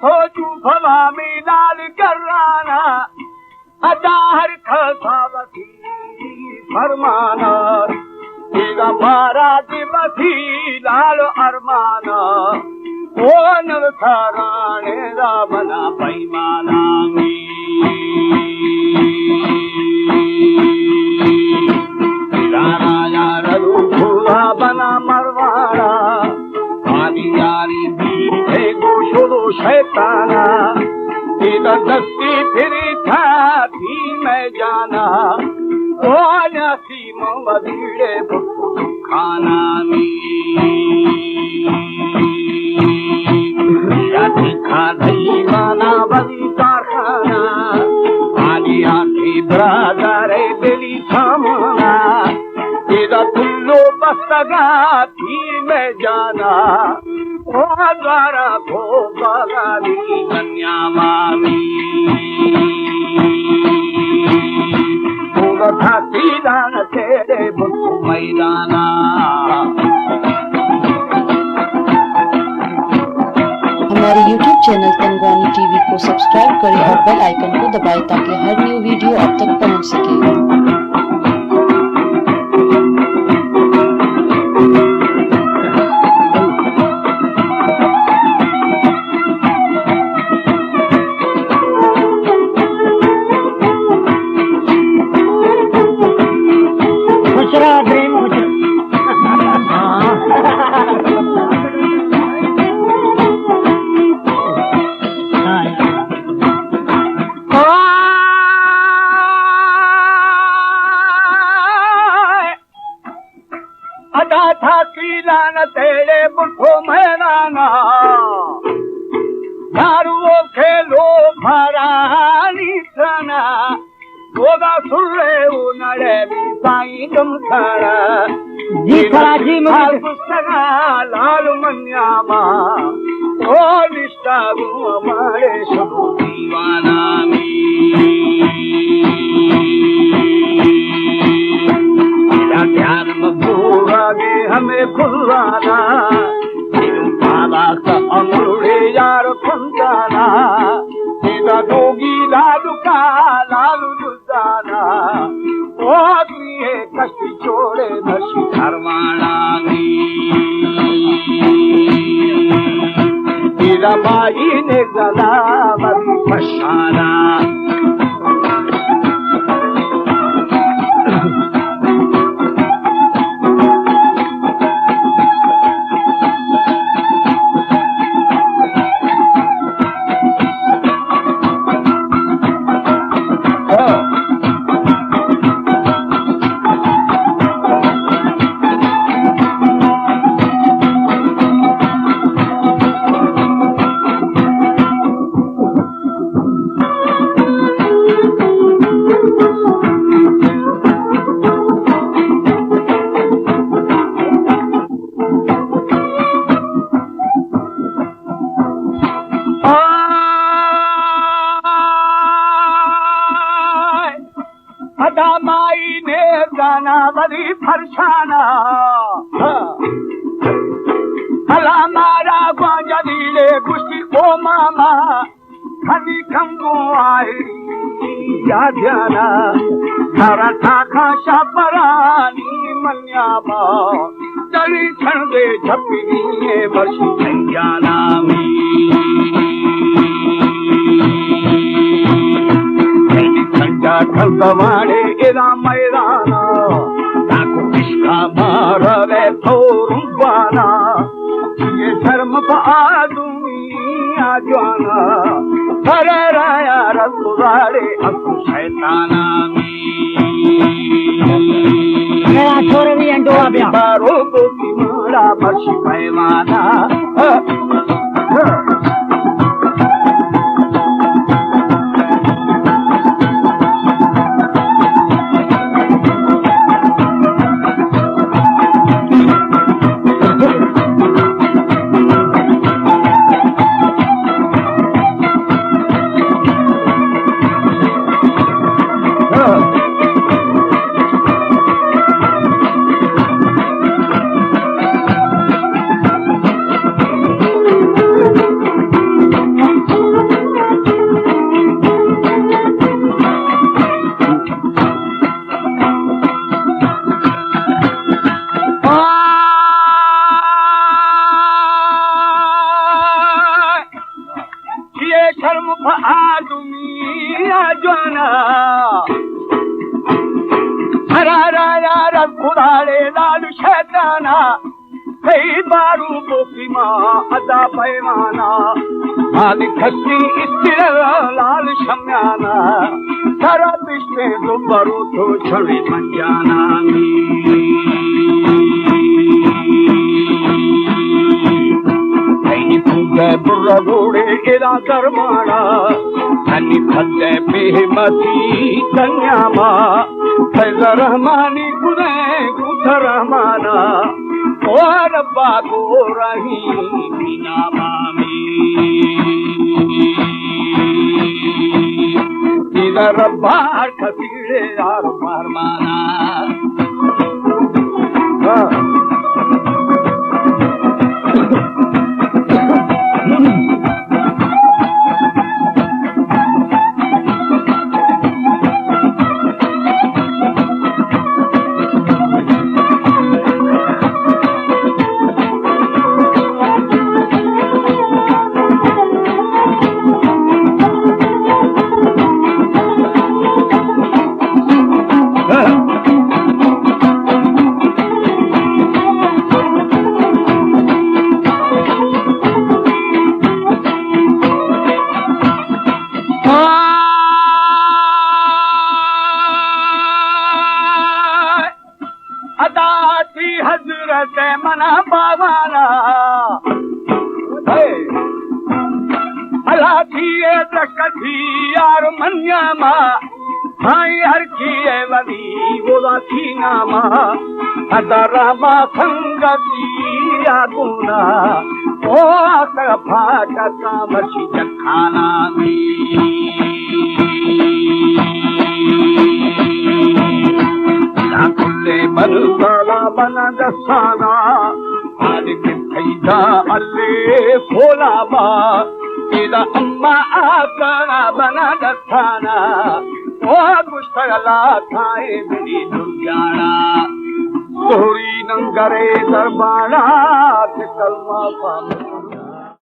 सोचू भला में लाल कराना अदा हर खसावती फरमाना तेरा मारा दिवसी लाल अरमाना ओ नव साराणे रामना पैमाना राजा रघुरा बना मरवाड़ा आदि यारी है गोशो शैताना तेरा दस्ती फिरी था थी मैं जाना ओ नसी मवदीड़े खाना खा दही माना बदी कारखाना आदि आखी बरादर दिली थामना तेरा तुल्लो बस्तगा थी मैं जाना ओ द्वारा भो बागानी कन्या मामी था सीदान तेरे बुद्ध मैदाना हमारे YouTube चैनल तंगवानी टीवी को सब्सक्राइब करें और बेल आइकन को दबाएं ताकि हर न्यू वीडियो आप तक पहुंच सके। अदा था कीलान तेरे बुढ़ो मैदाना दारुओ खेलो भरानी सना गोदा सुरे उनड़े भी साई तुम खड़ा जी खड़ा जी माल पुस्तका लाल मन्यामा ओ निष्ठा गु हमारे सब दीवाना ध्यान मधुरा गे हमें खुलवाना बाबा का अंगूठे यार फंसाना तेरा जोगी लालू का लालू दुजाना ओ तुझे कष्ट छोड़े नशी धर्माना तेरा माई ने गला मरी फसाना अदा माई ने गाना बड़ी फरसाना हला मारा ग्वांजलीले गुस्ती ओ मामा खनी खंगो आई या ध्याना सारा थाखा शापरानी मन्यामा चली छण दे झपनी वर्षी संज्ञाना ठगवाड़े एरा मैदाना ताको इसका मारवे थोरुबाना ये शर्म पादुनी आजवाना हरे राया रघुवाड़े अकु शैताना मेरा छोरे भी अंडो आ गया बारो को मारा बर्षी पैमाना आदमी जाना हरारा यार खुदारे लाल शैताना कई बारू बोकी माँ अदा पैमाना माल खस्ती इस्तिर लाल शम्याना सारा पिछले दोबारू तो छड़ी मंजाना बुर्रा घोड़े एरा करमाना हनी फते बेहमती कन्यामा फैज रहमानी गुने गुथ रहमाना और बागो रही बिना मामी इधर बाहर खतीरे यार मारमाना अदाती हजरत मना बावाना अला थिए तकथी यार मन्यामा हाई हर किए वली वो थी नामा अदरमा संगती आगुना ओ आकर फाटा कामशी जखाना खुले बल साला बना दसाना आज के फैदा अल्ले फोला बा तेरा अम्मा आकरा बना दसाना ओ गुस्तला खाए बिनी दुर्जाना सोरी नंगरे दरबारा कलमा पा